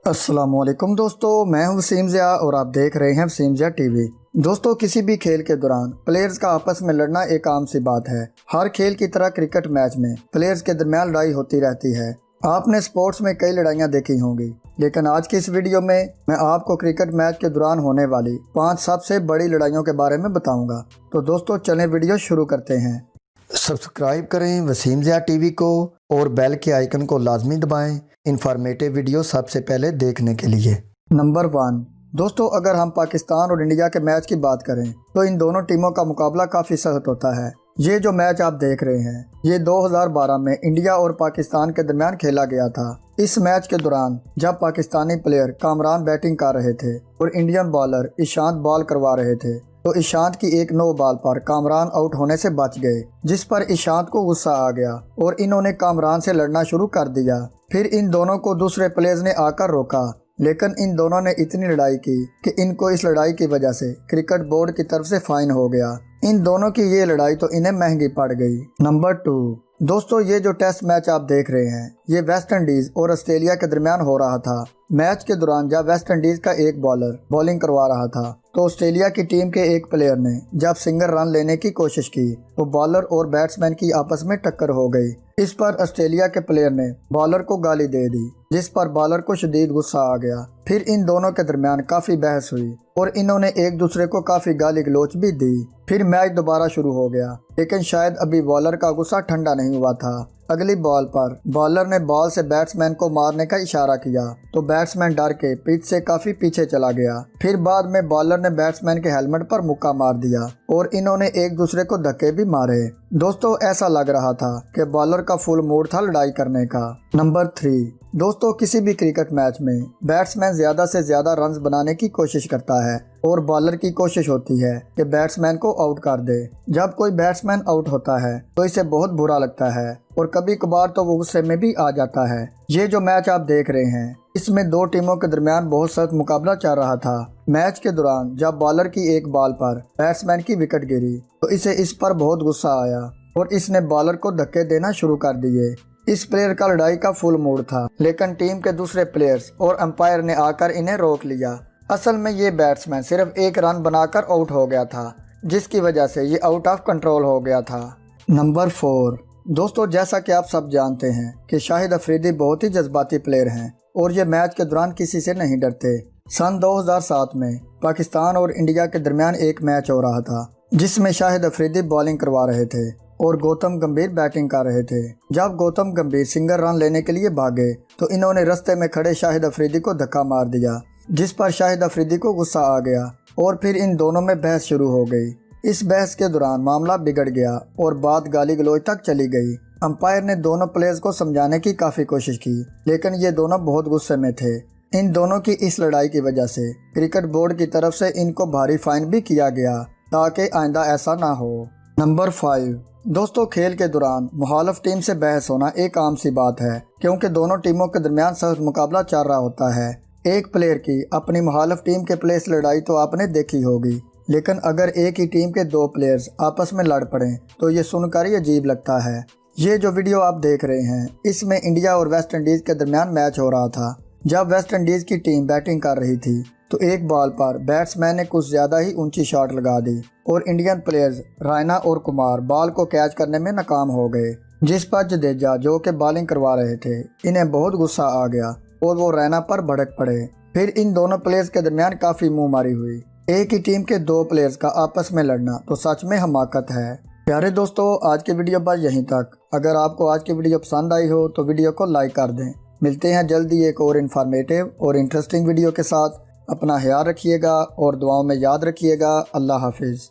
अस्सलामुअलैकुम दोस्तों, मैं हूं वसीम ज़िया और आप देख रहे हैं वसीम ज़िया टीवी। दोस्तों, किसी भी खेल के दौरान प्लेयर्स का आपस में लड़ना एक आम सी बात है। हर खेल की तरह क्रिकेट मैच में प्लेयर्स के दरमियान लड़ाई होती रहती है। आपने स्पोर्ट्स में कई लड़ाइयाँ देखी होंगी, लेकिन आज की इस वीडियो में मैं आपको क्रिकेट मैच के दौरान होने वाली 5 सबसे बड़ी लड़ाइयों के बारे में बताऊँगा। तो दोस्तों चलें वीडियो शुरू करते हैं। सब्सक्राइब करें वसीम ज़िया टीवी को और बेल के आइकन को लाजमी दबाएं इंफॉर्मेटिव वीडियो सबसे पहले देखने के लिए। नंबर 1 दोस्तों, अगर हम पाकिस्तान और इंडिया के मैच की बात करें तो इन दोनों टीमों का मुकाबला काफ़ी सख्त होता है। ये जो मैच आप देख रहे हैं ये 2012 में इंडिया और पाकिस्तान के दरमियान खेला गया था। इस मैच के दौरान जब पाकिस्तानी प्लेयर कामरान बैटिंग कर रहे थे और इंडियन बॉलर ईशांत बॉल करवा रहे थे, तो ईशांत की एक नो बॉल पर कामरान आउट होने से बच गए, जिस पर ईशांत को गुस्सा आ गया और इन्होंने कामरान से लड़ना शुरू कर दिया। फिर इन दोनों को दूसरे प्लेयर्स ने आकर रोका, लेकिन इन दोनों ने इतनी लड़ाई की कि इनको इस लड़ाई की वजह से क्रिकेट बोर्ड की तरफ से फाइन हो गया। इन दोनों की ये लड़ाई तो इन्हें महंगी पड़ गई। नंबर 2 दोस्तों, ये जो टेस्ट मैच आप देख रहे हैं ये वेस्ट इंडीज और ऑस्ट्रेलिया के दरमियान हो रहा था। मैच के दौरान जब वेस्ट इंडीज का एक बॉलर बॉलिंग करवा रहा था तो ऑस्ट्रेलिया की टीम के एक प्लेयर ने जब सिंगल रन लेने की कोशिश की तो बॉलर और बैट्समैन की आपस में टक्कर हो गई। इस पर ऑस्ट्रेलिया के प्लेयर ने बॉलर को गाली दे दी, जिस पर बॉलर को शदीद गुस्सा आ गया। फिर इन दोनों के दरमियान काफी बहस हुई और इन्होंने एक दूसरे को काफी गाली गलौच भी दी। फिर मैच दोबारा शुरू हो गया, लेकिन शायद अभी बॉलर का गुस्सा ठंडा नहीं हुआ था। अगली बॉल पर बॉलर ने बॉल से बैट्समैन को मारने का इशारा किया तो बैट्समैन डर के पिच से काफी पीछे चला गया। फिर बाद में बॉलर ने बैट्समैन के हेलमेट पर मुक्का मार दिया और इन्होंने एक दूसरे को धक्के भी मारे। दोस्तों, ऐसा लग रहा था कि बॉलर का फुल मूड था लड़ाई करने का। नंबर 3 दोस्तों, किसी भी क्रिकेट मैच में बैट्समैन ज्यादा से ज्यादा रन्स बनाने की कोशिश करता है और बॉलर की कोशिश होती है कि बैट्समैन को आउट कर दे। जब कोई बैट्समैन आउट होता है तो इसे बहुत बुरा लगता है और कभी कभार तो वो गुस्से में भी आ जाता है। ये जो मैच आप देख रहे हैं इसमें दो टीमों के दरमियान बहुत सख्त मुकाबला चल रहा था। मैच के दौरान जब बॉलर की एक बॉल पर बैट्समैन की विकेट गिरी तो इसे इस पर बहुत गुस्सा आया और इसने बॉलर को धक्के देना शुरू कर दिए। इस प्लेयर का लड़ाई का फुल मूड था, लेकिन टीम के दूसरे प्लेयर्स और अंपायर ने आकर इन्हें रोक लिया। असल में ये बैट्समैन सिर्फ एक रन बनाकर आउट हो गया था, जिसकी वजह से ये आउट ऑफ कंट्रोल हो गया था। नंबर 4 दोस्तों, जैसा कि आप सब जानते हैं कि शाहिद अफरीदी बहुत ही जज्बाती प्लेयर हैं और ये मैच के दौरान किसी से नहीं डरते। सन 2007 में पाकिस्तान और इंडिया के दरमियान एक मैच हो रहा था जिसमें शाहिद अफरीदी बॉलिंग करवा रहे थे और गौतम गंभीर बैटिंग कर रहे थे। जब गौतम गंभीर सिंगल रन लेने के लिए भागे तो इन्होंने रास्ते में खड़े शाहिद अफरीदी को धक्का मार दिया, जिस पर शाहिद अफरीदी को गुस्सा आ गया और फिर इन दोनों में बहस शुरू हो गई। इस बहस के दौरान मामला बिगड़ गया और बात गाली गलौज तक चली गई। अंपायर ने दोनों प्लेयर्स को समझाने की काफी कोशिश की, लेकिन ये दोनों बहुत गुस्से में थे। इन दोनों की इस लड़ाई की वजह से क्रिकेट बोर्ड की तरफ से इनको भारी फाइन भी किया गया ताकि आइंदा ऐसा ना हो। नंबर 5 दोस्तों, खेल के दौरान मुखालिफ टीम से बहस होना एक आम सी बात है, क्योंकि दोनों टीमों के दरमियान सख्त मुकाबला चल रहा होता है। एक प्लेयर की अपनी मुखालिफ टीम के प्लेयर से लड़ाई तो आपने देखी होगी, लेकिन अगर एक ही टीम के 2 प्लेयर्स आपस में लड़ पड़े तो ये सुनकर ही अजीब लगता है। ये जो वीडियो आप देख रहे हैं इसमें इंडिया और वेस्ट इंडीज के दरमियान मैच हो रहा था। जब वेस्ट इंडीज की टीम बैटिंग कर रही थी तो एक बॉल पर बैट्समैन ने कुछ ज्यादा ही ऊंची शॉट लगा दी और इंडियन प्लेयर्स रायना और कुमार बॉल को कैच करने में नाकाम हो गए, जिस पर जडेजा जो कि बॉलिंग करवा रहे थे इन्हें बहुत गुस्सा आ गया और वो रैना पर भड़क पड़े। फिर इन दोनों प्लेयर्स के दरमियान काफी मुंहमारी हुई। एक ही टीम के 2 प्लेयर्स का आपस में लड़ना तो सच में हमाकत है। प्यारे दोस्तों, आज की वीडियो बस यहीं तक। अगर आपको आज की वीडियो पसंद आई हो तो वीडियो को लाइक कर दें। मिलते हैं जल्दी एक और इन्फॉर्मेटिव और इंटरेस्टिंग वीडियो के साथ। अपना ख्याल रखिएगा और दुआओं में याद रखिएगा। अल्लाह हाफिज़।